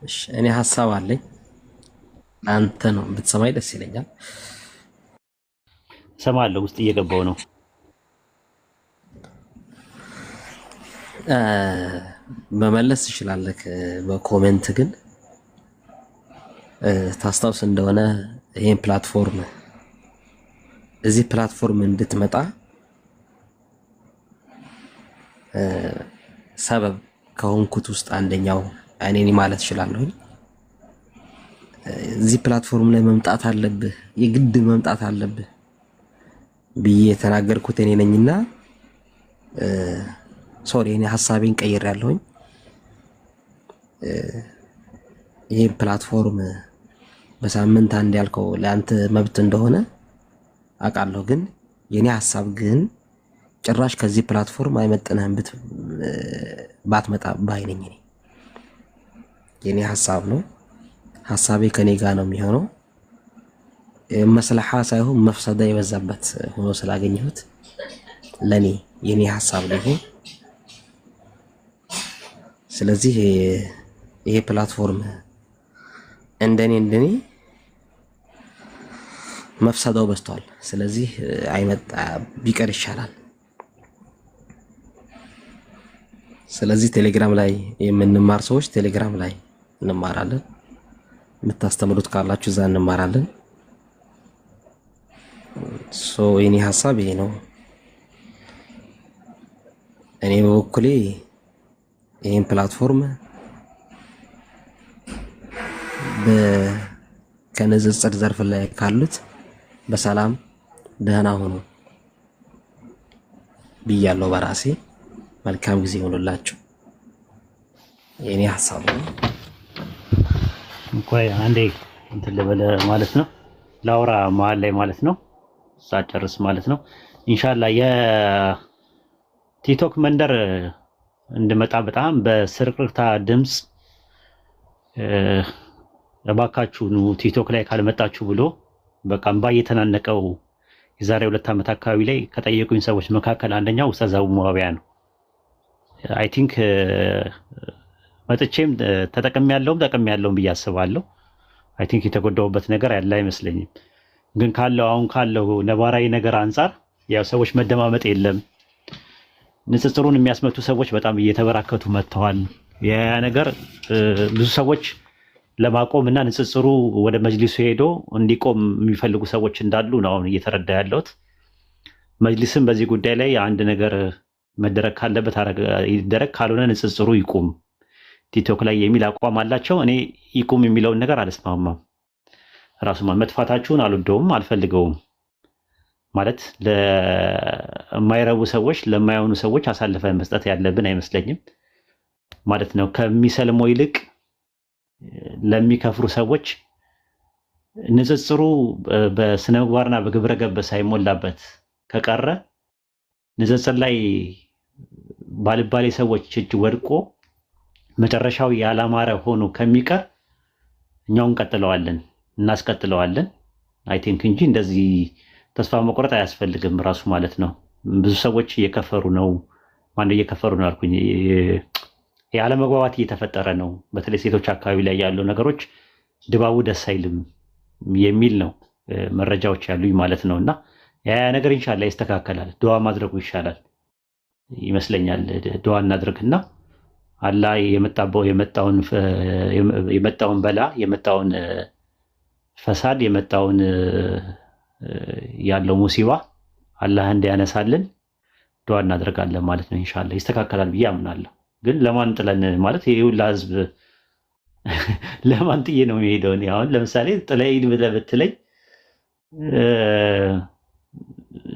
እሺ እኔ ሀሳብ አለኝ። አንተ ነው ብትሰማኝ ደስ ይለኛል። እሰማለሁ። ውስጥ እየገባው ነው። መመለስ ትችላለህ በኮሜንት ግን ታስታውስ እንደሆነ ይሄን ፕላትፎርም እዚህ ፕላትፎርም እንድትመጣ ሰበብ ከሆንኩት ውስጥ አንደኛው እኔ ነኝ ማለት እችላለሁ። እዚህ ፕላትፎርም ላይ መምጣት አለብህ፣ የግድ መምጣት አለብህ ብዬ የተናገርኩት እኔ ነኝና ሶሪ እኔ ሀሳቤን ቀይሬያለሁኝ። ይሄ ፕላትፎርም በሳምንት አንድ ያልከው ለአንተ መብት እንደሆነ አውቃለሁ፣ ግን የኔ ሀሳብ ግን ጭራሽ ከዚህ ፕላትፎርም አይመጥንህም ባትመጣ ባይ ነኝ። እኔ የኔ ሀሳብ ነው፣ ሀሳቤ ከኔ ጋር ነው የሚሆነው። መስለሓ ሳይሆን መፍሰዳ የበዛበት ሆኖ ስላገኘሁት ለኔ የኔ ሀሳብ ነው ይሄ። ስለዚህ ይሄ ፕላትፎርም እንደኔ መፍሰዳው በዝቷል። ስለዚህ አይመጣ ቢቀር ይሻላል። ስለዚህ ቴሌግራም ላይ የምንማር ሰዎች ቴሌግራም ላይ እንማራለን። የምታስተምሩት ካላችሁ እዛ እንማራለን። የኔ ሀሳብ ይሄ ነው። እኔ በበኩሌ ይህን ፕላትፎርም ከንጽጽር ዘርፍ ላይ ካሉት በሰላም ደህና ሆኖ ብያለሁ በራሴ። መልካም ጊዜ ይሆንላችሁ። የኔ ሀሳብ ነው። እንኳን አንዴ እንትን ልበለ ማለት ነው፣ ላውራ መሀል ላይ ማለት ነው፣ ሳጨርስ ማለት ነው። ኢንሻአላህ የቲክቶክ መንደር እንድመጣ በጣም በስርቅርታ ድምፅ እባካችሁ ኑ ቲክቶክ ላይ ካልመጣችሁ ብሎ በቃ እምባ እየተናነቀው የዛሬ 2 ዓመት አካባቢ ላይ ከጠየቁኝ ሰዎች መካከል አንደኛው ኡስታዝ አቡ ሙአዊያ ነው። አይ ቲንክ መጥቼም ተጠቅሜያለሁም ብዬ አስባለሁ። አይ ቲንክ የተጎዳውበት ነገር ያለ አይመስለኝም። ግን አሁን ካለው ነባራዊ ነገር አንጻር ያው ሰዎች መደማመጥ የለም፣ ንጽጽሩን የሚያስመቱ ሰዎች በጣም እየተበራከቱ መጥተዋል። ያ ነገር ብዙ ሰዎች ለማቆም እና ንጽጽሩ ወደ መጅሊሱ ሄዶ እንዲቆም የሚፈልጉ ሰዎች እንዳሉ ነው አሁን እየተረዳ ያለሁት። መጅሊስም በዚህ ጉዳይ ላይ አንድ ነገር መደረግ ካለበት ይደረግ፣ ካልሆነ ንጽጽሩ ይቁም ቲክቶክ ላይ የሚል አቋም አላቸው። እኔ ይቁም የሚለውን ነገር አልስማማም። ራሱ መጥፋታችሁን አልወደውም፣ አልፈልገውም። ማለት ለማይረቡ ሰዎች ለማይሆኑ ሰዎች አሳልፈን መስጠት ያለብን አይመስለኝም ማለት ነው። ከሚሰልመው ይልቅ ለሚከፍሩ ሰዎች ንጽጽሩ በስነ ምግባርና በግብረ ገብ ሳይሞላበት ከቀረ ንጽጽር ላይ ባልባሌ ሰዎች እጅ ወድቆ መጨረሻው ያላማረ ሆኖ ከሚቀር እኛው እናስቀጥለዋለን። አይ ቲንክ እንጂ እንደዚህ ተስፋ መቁረጥ አያስፈልግም ራሱ ማለት ነው። ብዙ ሰዎች እየከፈሩ ነው። ማነው እየከፈሩ ነው አልኩኝ? ያለመግባባት እየተፈጠረ ነው። በተለይ ሴቶች አካባቢ ላይ ያሉ ነገሮች ድባቡ ደስ አይልም የሚል ነው መረጃዎች ያሉኝ ማለት ነው። እና ያ ነገር ኢንሻአላህ ይስተካከላል። ዱዓ ማድረጉ ይሻላል ይመስለኛል። ዱዓ እናድርግና አላህ የመጣውን በላ የመጣውን ፈሳድ የመጣውን ያለው ሙሲባ አላህ እንዲያነሳልን ዱዓ እናደርጋለን ማለት ነው። ኢንሻአላህ ይስተካከላል ብዬ አምናለሁ። ግን ለማን ጥለን ማለት ይሄ ሁላ ህዝብ ለማን ጥዬ ነው የሚሄደው? አሁን ለምሳሌ ጥለኝ ብለህ ብትለኝ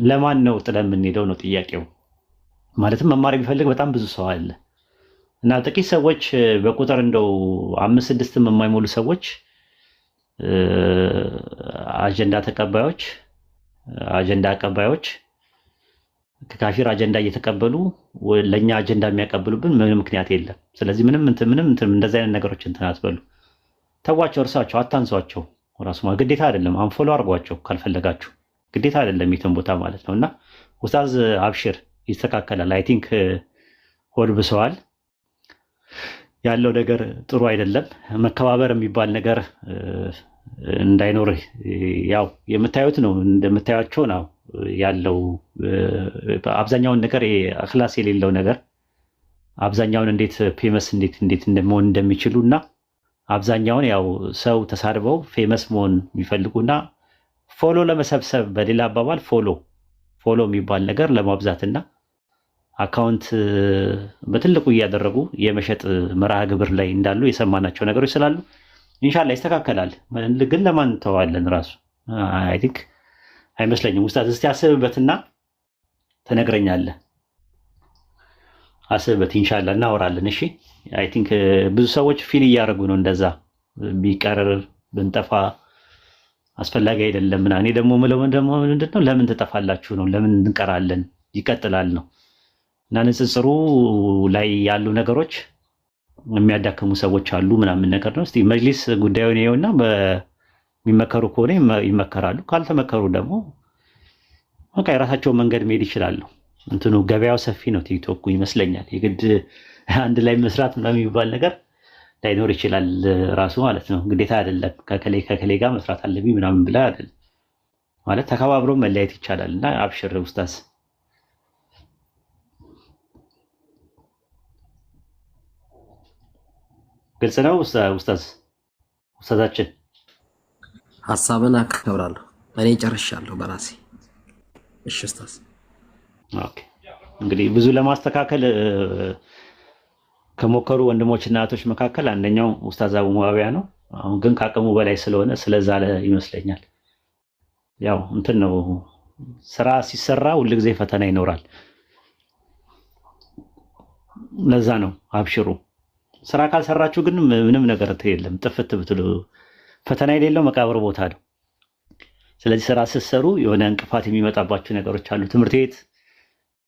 ለማን ነው ጥለን የምንሄደው ነው ጥያቄው። ማለትም መማር የሚፈልግ በጣም ብዙ ሰው አለ እና ጥቂት ሰዎች በቁጥር እንደው 5-6 የማይሞሉ ሰዎች አጀንዳ አቀባዮች ከካፊር አጀንዳ እየተቀበሉ ለኛ አጀንዳ የሚያቀብሉብን ምንም ምክንያት የለም። ስለዚህ ምንም እንደዚህ አይነት ነገሮች እንትን አትበሉ፣ ተዋቸው፣ እርሳቸው፣ አታንሷቸው። ራሱ ግዴታ አይደለም፣ አንፎሎ አድርጓቸው ካልፈለጋችሁ፣ ግዴታ አይደለም የትም ቦታ ማለት ነው። እና ኡስታዝ አብሽር ይስተካከላል። አይ ቲንክ ሆድ ብሰዋል። ያለው ነገር ጥሩ አይደለም። መከባበር የሚባል ነገር እንዳይኖር ያው የምታዩት ነው፣ እንደምታዩቸው ነው ያለው አብዛኛውን ነገር አክላስ የሌለው ነገር አብዛኛውን እንዴት ፌመስ እንዴት መሆን እንደሚችሉ እና አብዛኛውን ያው ሰው ተሳድበው ፌመስ መሆን የሚፈልጉና ፎሎ ለመሰብሰብ በሌላ አባባል ፎሎ የሚባል ነገር ለማብዛትና አካውንት በትልቁ እያደረጉ የመሸጥ መርሃ ግብር ላይ እንዳሉ የሰማናቸው ነገሮች ስላሉ ኢንሻአላህ ይስተካከላል። ግን ለማን ተዋለን ራሱ አይ ቲንክ አይመስለኝም። ኡስታዝ እስቲ አስብበትና ተነግረኛለህ። አስብበት ኢንሻአላህ እናወራለን። እሺ አይ ቲንክ ብዙ ሰዎች ፊል እያደረጉ ነው እንደዛ ቢቀር ብንጠፋ አስፈላጊ አይደለም እና እኔ ደግሞ ምንድነው ለምን ትጠፋላችሁ ነው፣ ለምን እንቀራለን ይቀጥላል ነው እና ንጽጽሩ ላይ ያሉ ነገሮች የሚያዳክሙ ሰዎች አሉ ምናምን ነገር ነው። እስቲ መጅሊስ ጉዳዩን ይኸውና በሚመከሩ ከሆነ ይመከራሉ፣ ካልተመከሩ ደግሞ በቃ የራሳቸውን መንገድ መሄድ ይችላሉ። እንትኑ ገበያው ሰፊ ነው ቲክቶክ ይመስለኛል። የግድ አንድ ላይ መስራት ምናምን የሚባል ነገር ላይኖር ይችላል ራሱ ማለት ነው። ግዴታ አይደለም ከከሌ ጋር መስራት አለብኝ ምናምን ብላ አይደለም ማለት ተከባብሮ መለያየት ይቻላል። እና አብሽር ኡስታዝ። ግልጽ ነው ኡስታዛችን። ሀሳብን አከብራለሁ። እኔ ጨርሻለሁ በራሴ። እሺ ኡስታዝ። ኦኬ እንግዲህ ብዙ ለማስተካከል ከሞከሩ ወንድሞችና እህቶች መካከል አንደኛው ኡስታዝ አቡ ሙአዊያ ነው። አሁን ግን ከአቅሙ በላይ ስለሆነ ስለዛለ ይመስለኛል። ያው እንትን ነው ስራ ሲሰራ ሁልጊዜ ፈተና ይኖራል። ለዛ ነው አብሽሩ። ስራ ካልሰራችሁ ግን ምንም ነገር የለም። ጥፍት ብትሉ ፈተና የሌለው መቃብር ቦታ ነው። ስለዚህ ስራ ስትሰሩ የሆነ እንቅፋት የሚመጣባችሁ ነገሮች አሉ። ትምህርት ቤት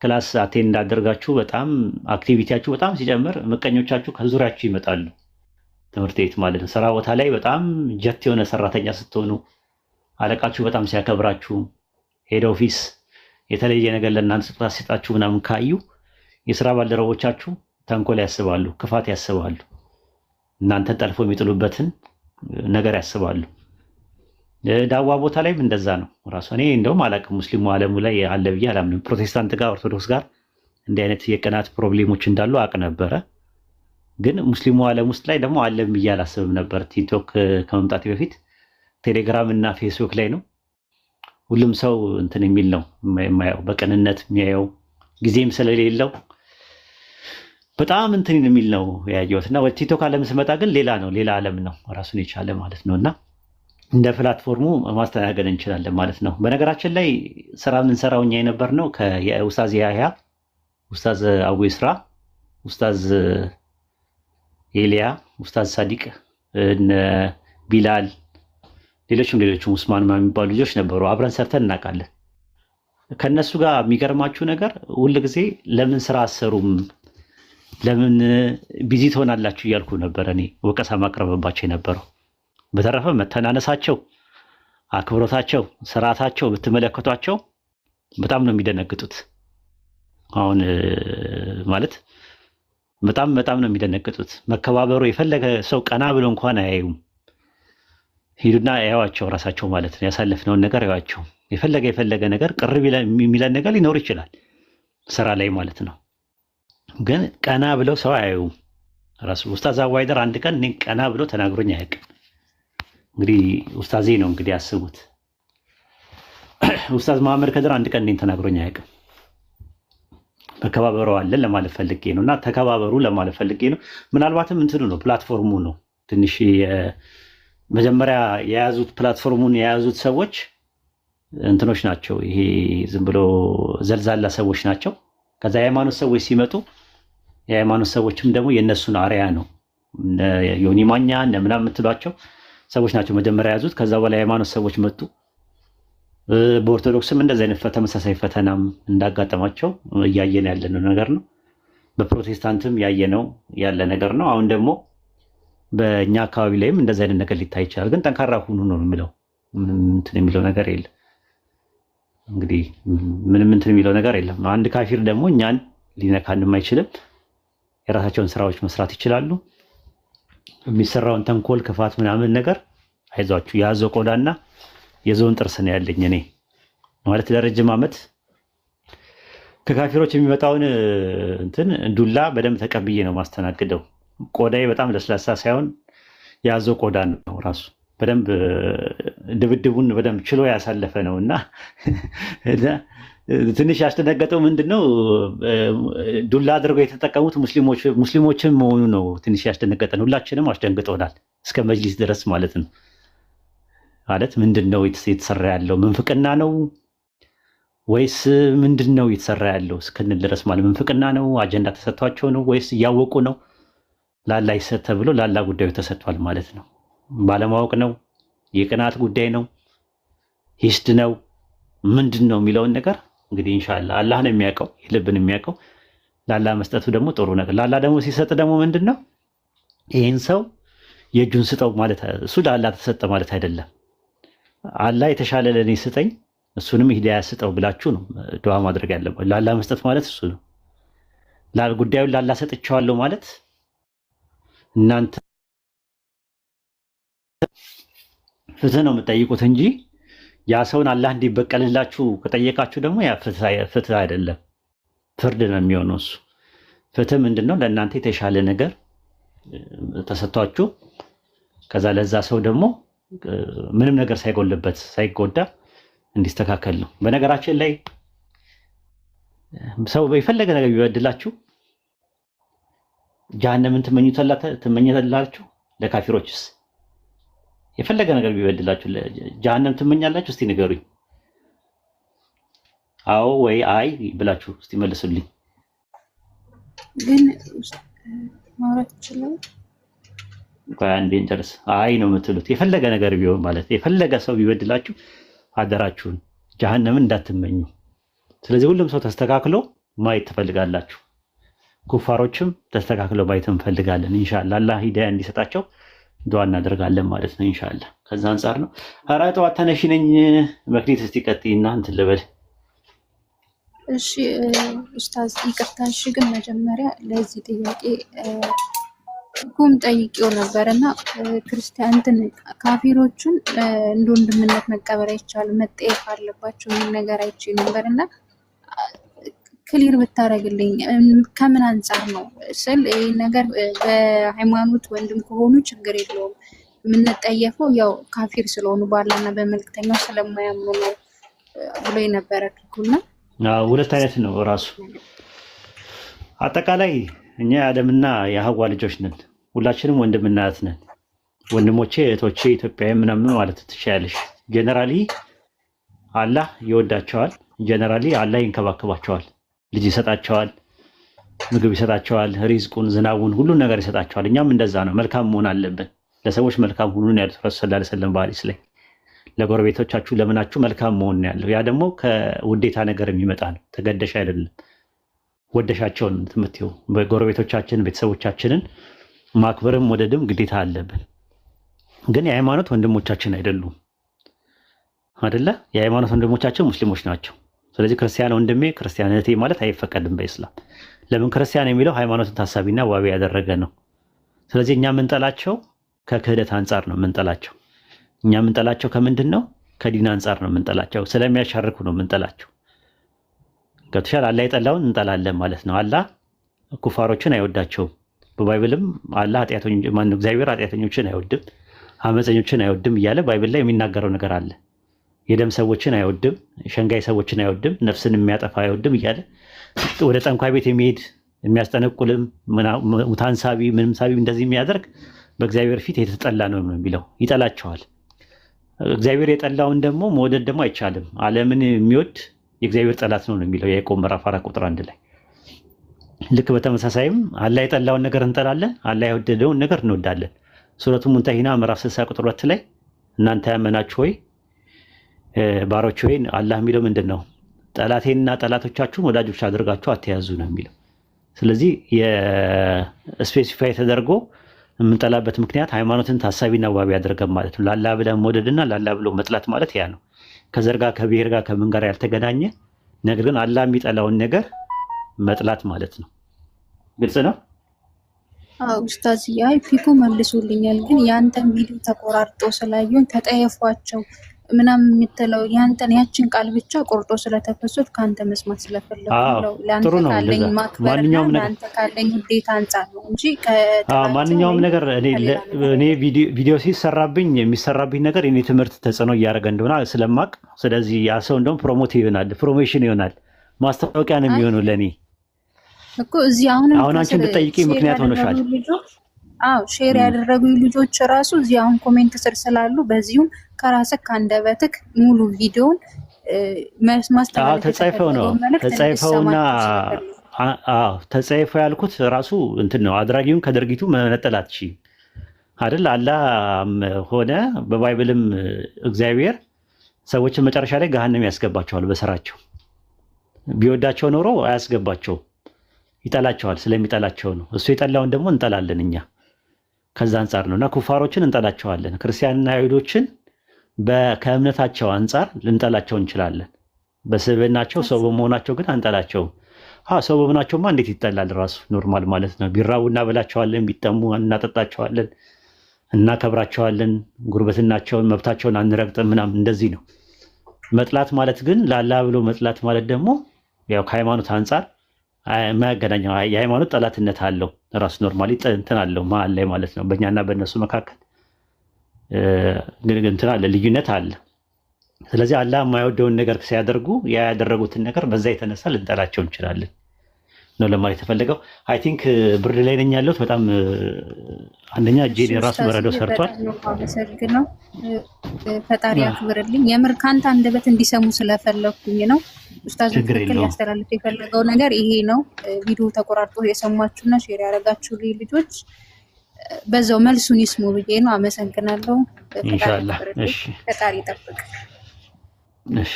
ክላስ አቴንድ እንዳደርጋችሁ በጣም አክቲቪቲያችሁ በጣም ሲጨምር ምቀኞቻችሁ ከዙሪያችሁ ይመጣሉ። ትምህርት ቤት ማለት ነው። ስራ ቦታ ላይ በጣም ጀት የሆነ ሰራተኛ ስትሆኑ፣ አለቃችሁ በጣም ሲያከብራችሁ፣ ሄድ ኦፊስ የተለየ ነገር ለእናንተ ስጦታ ሲሰጣችሁ ምናምን ካዩ የስራ ባልደረቦቻችሁ ተንኮል ያስባሉ፣ ክፋት ያስባሉ፣ እናንተን ጠልፎ የሚጥሉበትን ነገር ያስባሉ። ዳዋ ቦታ ላይም እንደዛ ነው ራሱ። እኔ እንደውም አላውቅም ሙስሊሙ ዓለሙ ላይ አለ ብዬ አላምንም። ፕሮቴስታንት ጋር ኦርቶዶክስ ጋር እንዲህ አይነት የቅናት ፕሮብሌሞች እንዳሉ አውቅ ነበረ። ግን ሙስሊሙ ዓለም ውስጥ ላይ ደግሞ አለም ብዬ አላስብም ነበር። ቲክቶክ ከመምጣቴ በፊት ቴሌግራም እና ፌስቡክ ላይ ነው ሁሉም ሰው እንትን የሚል ነው የማየው፣ በቅንነት የሚያየው ጊዜም ስለሌለው በጣም እንትን የሚል ነው ያየሁት። እና ወደ ቲክቶክ ዓለም ስመጣ ግን ሌላ ነው፣ ሌላ ዓለም ነው ራሱን የቻለ ማለት ነው። እና እንደ ፕላትፎርሙ ማስተናገድ እንችላለን ማለት ነው። በነገራችን ላይ ስራ የምንሰራው እኛ የነበር ነው ከኡስታዝ ያህያ፣ ኡስታዝ አቡ ይስራ፣ ኡስታዝ ኤልያ፣ ኡስታዝ ሳዲቅ፣ ቢላል፣ ሌሎችም ኡስማን የሚባሉ ልጆች ነበሩ። አብረን ሰርተን እናውቃለን። ከነሱ ጋር የሚገርማችሁ ነገር ሁልጊዜ ለምን ስራ አሰሩም፣ ለምን ቢዚ ትሆናላችሁ እያልኩ ነበረ እኔ ወቀሳ ማቅረብባቸው የነበረው። በተረፈ መተናነሳቸው፣ አክብሮታቸው፣ ስርዓታቸው ብትመለከቷቸው በጣም ነው የሚደነግጡት። አሁን ማለት በጣም ነው የሚደነግጡት። መከባበሩ የፈለገ ሰው ቀና ብሎ እንኳን አያዩም። ሂዱና ያዩዋቸው ራሳቸው ማለት ነው። ያሳለፍነውን ነገር ያዩዋቸው። የፈለገ ነገር ቅር የሚለን ነገር ሊኖር ይችላል ስራ ላይ ማለት ነው። ግን ቀና ብለው ሰው አያዩም። ራሱ ኡስታዝ አዋይደር አንድ ቀን እኔ ቀና ብሎ ተናግሮኝ አያውቅም። እንግዲህ ኡስታዜ ነው እንግዲህ አስቡት። ኡስታዝ መሐመድ ከድር አንድ ቀን እኔን ተናግሮኝ አያውቅም። መከባበሩ አለን ለማለት ፈልጌ ነው። እና ተከባበሩ ለማለት ፈልጌ ነው። ምናልባትም እንትኑ ነው ፕላትፎርሙ ነው ትንሽ መጀመሪያ የያዙት ፕላትፎርሙን የያዙት ሰዎች እንትኖች ናቸው። ይሄ ዝም ብሎ ዘልዛላ ሰዎች ናቸው። ከዛ የሃይማኖት ሰዎች ሲመጡ የሃይማኖት ሰዎችም ደግሞ የእነሱን አርያ ነው ዮኒ ማኛ ምናምን የምትሏቸው ሰዎች ናቸው መጀመሪያ የያዙት። ከዛ በኋላ የሃይማኖት ሰዎች መጡ። በኦርቶዶክስም እንደዚህ አይነት ተመሳሳይ ፈተናም እንዳጋጠማቸው እያየን ያለነው ነገር ነው። በፕሮቴስታንትም ያየነው ያለ ነገር ነው። አሁን ደግሞ በእኛ አካባቢ ላይም እንደዚህ አይነት ነገር ሊታይ ይችላል። ግን ጠንካራ ሁኑ ነው የሚለው። እንትን የሚለው ነገር የለም። እንግዲህ ምንም እንትን የሚለው ነገር የለም። አንድ ካፊር ደግሞ እኛን ሊነካንም አይችልም። የራሳቸውን ስራዎች መስራት ይችላሉ። የሚሰራውን ተንኮል፣ ክፋት ምናምን ነገር አይዟችሁ። የአዞ ቆዳና የዞን ጥርስ ነው ያለኝ እኔ ማለት ለረጅም ዓመት ከካፊሮች የሚመጣውን እንትን ዱላ በደንብ ተቀብዬ ነው ማስተናግደው። ቆዳዬ በጣም ለስላሳ ሳይሆን የአዞ ቆዳ ነው ራሱ በደንብ ድብድቡን በደንብ ችሎ ያሳለፈ ነው እና ትንሽ ያስደነገጠው ምንድነው ዱላ አድርገው የተጠቀሙት ሙስሊሞችን መሆኑ ነው። ትንሽ ያስደነገጠን፣ ሁላችንም አስደንግጦናል እስከ መጅሊስ ድረስ ማለት ነው። ማለት ምንድነው የተሰራ ያለው ምንፍቅና ነው ወይስ ምንድነው የተሰራ ያለው እስክንል ድረስ ማለት ምንፍቅና ነው፣ አጀንዳ ተሰጥቷቸው ነው ወይስ እያወቁ ነው? ላላ ይሰጥ ተብሎ ላላ ጉዳዩ ተሰጥቷል ማለት ነው። ባለማወቅ ነው፣ የቅናት ጉዳይ ነው፣ ሂስድ ነው፣ ምንድን ነው የሚለውን ነገር እንግዲህ ኢንሻአላህ አላህ ነው የሚያውቀው፣ ልብን የሚያውቀው። ላላ መስጠቱ ደግሞ ጥሩ ነገር። ላላ ደግሞ ሲሰጥ ደግሞ ምንድን ነው ይህን ሰው የእጁን ስጠው ማለት እሱ ላላ ተሰጠ ማለት አይደለም። አላህ የተሻለ ለእኔ ስጠኝ እሱንም ሂዳያ ስጠው ብላችሁ ነው ዱዓ ማድረግ ያለባችሁ። ላላ መስጠት ማለት እሱ ነው። ጉዳዩን ላላ ሰጥቼዋለሁ ማለት እናንተ ፍትህ ነው የምትጠይቁት እንጂ ያ ሰውን አላህ እንዲበቀልላችሁ ከጠየቃችሁ ደግሞ ያ ፍትህ አይደለም፣ ፍርድ ነው የሚሆነው እሱ። ፍትህ ምንድነው? ለእናንተ የተሻለ ነገር ተሰጥቷችሁ ከዛ ለዛ ሰው ደግሞ ምንም ነገር ሳይጎልበት ሳይጎዳ እንዲስተካከል ነው። በነገራችን ላይ ሰው የፈለገ ነገር ቢበድላችሁ ጀሃነምን ትመኙታላችሁ? ለካፊሮችስ የፈለገ ነገር ቢበድላችሁ ጀሃነም ትመኛላችሁ? እስቲ ንገሩኝ። አዎ ወይ አይ ብላችሁ እስቲ መልሱልኝ። ግን ማውራት ይችላል። አንዴ እንጨርስ። አይ ነው የምትሉት። የፈለገ ነገር ቢሆን ማለት የፈለገ ሰው ቢበድላችሁ አደራችሁን ጀሃነምን እንዳትመኙ። ስለዚህ ሁሉም ሰው ተስተካክሎ ማየት ትፈልጋላችሁ። ኩፋሮችም ተስተካክሎ ማየት እንፈልጋለን። ኢንሻአላህ አላህ ሂዳያ እንዲሰጣቸው ዱዓ እናደርጋለን ማለት ነው ኢንሻአላህ። ከዛ አንፃር ነው። ኧረ ጠዋት ተነሺ ነኝ መክሊት። እስቲ ቀጥይና እንትን ልበል። እሺ ኡስታዝ ይቅርታ። እሺ ግን መጀመሪያ ለዚህ ጥያቄ ኩም ጠይቄው ነበርና ክርስቲያን እንትን ካፊሮችን እንደ ወንድምነት መቀበል አይቻልም፣ መጠየቅ አለባቸው ምን ነገር አይቼ ነበርና ክሊር ብታረግልኝ ከምን አንፃር ነው ስል ይሄ ነገር በሃይማኖት ወንድም ከሆኑ ችግር የለውም የምንጠየፈው ያው ካፊር ስለሆኑ ባላና በመልክተኛው ስለማያምኑ ነው ብሎ የነበረ ክኩና ሁለት አይነት ነው ራሱ። አጠቃላይ እኛ የአደምና የሐዋ ልጆች ነን። ሁላችንም ወንድምና እህት ነን። ወንድሞቼ እህቶቼ ኢትዮጵያዊ ምናምን ማለት ትችያለሽ። ጀነራሊ አላህ ይወዳቸዋል። ጀነራሊ አላህ ይንከባከባቸዋል። ልጅ ይሰጣቸዋል፣ ምግብ ይሰጣቸዋል፣ ሪዝቁን፣ ዝናቡን፣ ሁሉን ነገር ይሰጣቸዋል። እኛም እንደዛ ነው። መልካም መሆን አለብን። ለሰዎች መልካም ሁኑ ነው ያሉት ረሱል ሰለላሁ ዐለይሂ ወሰለም በሐዲስ ላይ። ለጎረቤቶቻችሁ ለምናችሁ መልካም መሆን ነው ያለው። ያ ደግሞ ከውዴታ ነገር የሚመጣ ነው። ተገደሽ አይደለም፣ ወደሻቸውን የምትይው። በጎረቤቶቻችን ቤተሰቦቻችንን ማክበርም ወደድም ግዴታ አለብን። ግን የሃይማኖት ወንድሞቻችን አይደሉም አይደለ? የሃይማኖት ወንድሞቻችን ሙስሊሞች ናቸው። ስለዚህ ክርስቲያን ወንድሜ ክርስቲያን እህቴ ማለት አይፈቀድም በኢስላም። ለምን? ክርስቲያን የሚለው ሃይማኖትን ታሳቢና ዋቢ ያደረገ ነው። ስለዚህ እኛ የምንጠላቸው ከክህደት አንጻር ነው የምንጠላቸው። እኛ የምንጠላቸው ከምንድን ነው? ከዲን አንጻር ነው የምንጠላቸው። ስለሚያሻርኩ ነው የምንጠላቸው። ገብቶሻል? አላህ የጠላውን እንጠላለን ማለት ነው። አላህ ኩፋሮችን አይወዳቸውም። በባይብልም አላህ እግዚአብሔር ኃጢአተኞችን አይወድም፣ አመፀኞችን አይወድም እያለ ባይብል ላይ የሚናገረው ነገር አለ። የደም ሰዎችን አይወድም፣ ሸንጋይ ሰዎችን አይወድም፣ ነፍስን የሚያጠፋ አይወድም እያለ ወደ ጠንቋይ ቤት የሚሄድ የሚያስጠነቁልም ሙታን ሳቢ ምንም ሳቢ እንደዚህ የሚያደርግ በእግዚአብሔር ፊት የተጠላ ነው የሚለው። ይጠላቸዋል። እግዚአብሔር የጠላውን ደግሞ መውደድ ደግሞ አይቻልም። ዓለምን የሚወድ የእግዚአብሔር ጠላት ነው የሚለው የያዕቆብ ምዕራፍ 4 ቁጥር 1 ላይ። ልክ በተመሳሳይም አላህ የጠላውን ነገር እንጠላለን፣ አላህ የወደደውን ነገር እንወዳለን። ሱረቱ ሙንተሂና ምዕራፍ 60 ቁጥር 2 ላይ እናንተ ያመናችሁ ሆይ ባሮች ሆይ አላህ የሚለው ምንድን ነው? ጠላቴንና ጠላቶቻችሁን ወዳጆች አድርጋችሁ አትያዙ ነው የሚለው። ስለዚህ የስፔሲፋይ ተደርጎ የምንጠላበት ምክንያት ሃይማኖትን ታሳቢና ዋቢ ያደርገን ማለት ነው። ላላ ብለን መውደድና ላላ ብሎ መጥላት ማለት ያ ነው። ከዘር ጋር ከብሔር ጋር ከምን ጋር ያልተገናኘ ነገር ግን አላህ የሚጠላውን ነገር መጥላት ማለት ነው። ግልጽ ነው። ኡስታዝ ያይ ፒኮ መልሶልኛል፣ ግን ያንተን ቪዲዮ ተቆራርጦ ስላየሁኝ ተጠየፏቸው ምናምን የምትለው ያንተን ያችን ቃል ብቻ ቆርጦ ስለተፈሱት ካንተ መስማት ስለፈለኩ ነው። ለአንተ ካለኝ ማክበርና ለአንተ ካለኝ ውዴታ አንጻር ነው እንጂ ማንኛውም ነገር እኔ ቪዲዮ ሲሰራብኝ የሚሰራብኝ ነገር የኔ ትምህርት ተጽዕኖ እያደረገ እንደሆነ ስለማቅ፣ ስለዚህ ያ ሰው እንደውም ፕሮሞሽን ይሆናል፣ ማስታወቂያ ነው የሚሆነው ለእኔ እኮ እዚህ አሁን አንቺ እንድትጠይቂ ምክንያት ሆነሻል። ሼር ያደረጉ ልጆች ራሱ እዚህ አሁን ኮሜንት ስር ስላሉ በዚሁም ከራስህ ከአንደበትህ ሙሉ ቪዲዮን ማስተላለፍ ተጻይፈው ያልኩት ራሱ እንትን ነው። አድራጊውን ከድርጊቱ መነጠል አትችይም አይደል? አላህ ሆነ በባይብልም እግዚአብሔር ሰዎችን መጨረሻ ላይ ገሃነም ያስገባቸዋል በስራቸው። ቢወዳቸው ኖሮ አያስገባቸውም፣ ይጠላቸዋል። ስለሚጠላቸው ነው። እሱ የጠላውን ደግሞ እንጠላለን እኛ። ከዛ አንጻር ነውና ኩፋሮችን እንጠላቸዋለን። ክርስቲያንና አይሁዶችን ከእምነታቸው አንጻር ልንጠላቸው እንችላለን። በስብዕናቸው ሰው በመሆናቸው ግን አንጠላቸውም። ሰው በመሆናቸውማ እንዴት ይጠላል? ራሱ ኖርማል ማለት ነው። ቢራቡ እናበላቸዋለን፣ ቢጠሙ እናጠጣቸዋለን፣ እናከብራቸዋለን። ጉርበትናቸውን መብታቸውን አንረግጥም ምናምን፣ እንደዚህ ነው። መጥላት ማለት ግን ለአላህ ብሎ መጥላት ማለት ደግሞ ያው ከሃይማኖት አንጻር የማያገናኘው የሃይማኖት ጠላትነት አለው ራሱ ኖርማሊ እንትን አለው መሀል ላይ ማለት ነው። በእኛና በእነሱ መካከል እንትን አለ፣ ልዩነት አለ። ስለዚህ አላህ የማይወደውን ነገር ሲያደርጉ ያደረጉትን ነገር በዛ የተነሳ ልንጠላቸው እንችላለን ነው ለማለት የተፈለገው። አይ ቲንክ ብርድ ላይ ነኝ ያለሁት በጣም አንደኛ እጄ ራሱ በረዶ ሰርቷል። አመሰግናለሁ። ፈጣሪ አክብርልኝ። የምር ካንተ አንደበት እንዲሰሙ ስለፈለኩኝ ነው። ኡስታዝ ትክክል ያስተላልፍ የፈለገው ነገር ይሄ ነው። ቪዲዮ ተቆራርጦ የሰማችሁና ሼር ያደረጋችሁ ልጆች በዛው መልሱን ይስሙ ብዬ ነው። አመሰግናለሁ። ኢንሻአላህ። እሺ፣ ፈጣሪ ይጠብቅ። እሺ፣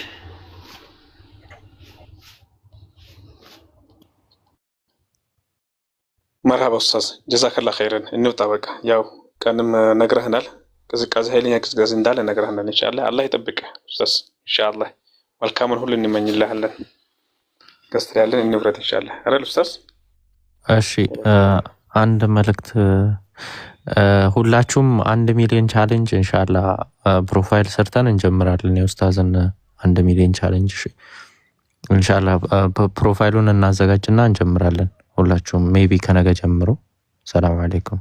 መርሃባ ኡስታዝ ጀዛከላ ኸይረን። እንውጣ በቃ። ያው ቀንም ነግረህናል፣ ቅዝቃዜ ኃይለኛ ቅዝቃዜ እንዳለ ነግረህናል። ኢንሻአላህ አላህ ይጠብቅ ኡስታዝ። ኢንሻአላህ መልካሙን ሁሉ እንመኝልሃለን። ገስት ያለን እንብረት ኢንሻአላህ አይደል ኡስታዝ? እሺ አንድ መልእክት፣ ሁላችሁም 1 ሚሊዮን ቻሌንጅ ኢንሻአላህ ፕሮፋይል ሰርተን እንጀምራለን። የኡስታዝን 1 ሚሊዮን ቻሌንጅ ኢንሻአላህ ፕሮፋይሉን እናዘጋጅና እንጀምራለን። ሁላችሁም ሜቢ ከነገ ጀምሮ። ሰላም አለይኩም።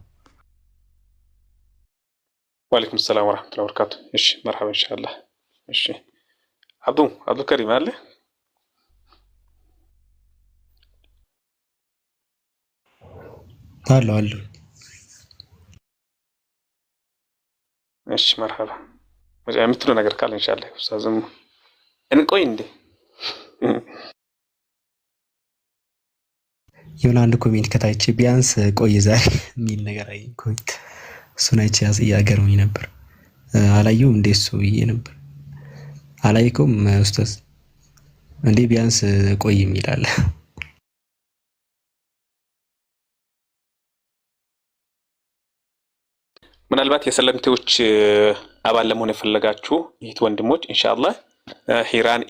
ወአለይኩም ሰላም ወራህመቱላሂ ወበረካቱ። እሺ መርሐባ ኢንሻአላህ። እሺ አብዱ ከሪም አለ አሉ። እሺ መርሐባ። የምትለው ነገር ካለ ኢንሻአላህ ኡስታዝም እንቆይ እንዴ የሆነ አንድ ኮሜንት ከታች ቢያንስ ቆይ ዛሬ የሚል ነገር አይ ኮሜንት፣ እሱን አይቼ ያገርመኝ ነበር። አላየሁም እንዴ እሱ ብዬ ነበር። አላየኩም ኡስታዝ እንዴ ቢያንስ ቆይ የሚላል። ምናልባት የሰለምቴዎች አባል ለመሆን የፈለጋችሁ ይህት ወንድሞች ኢንሻአላህ ሂራን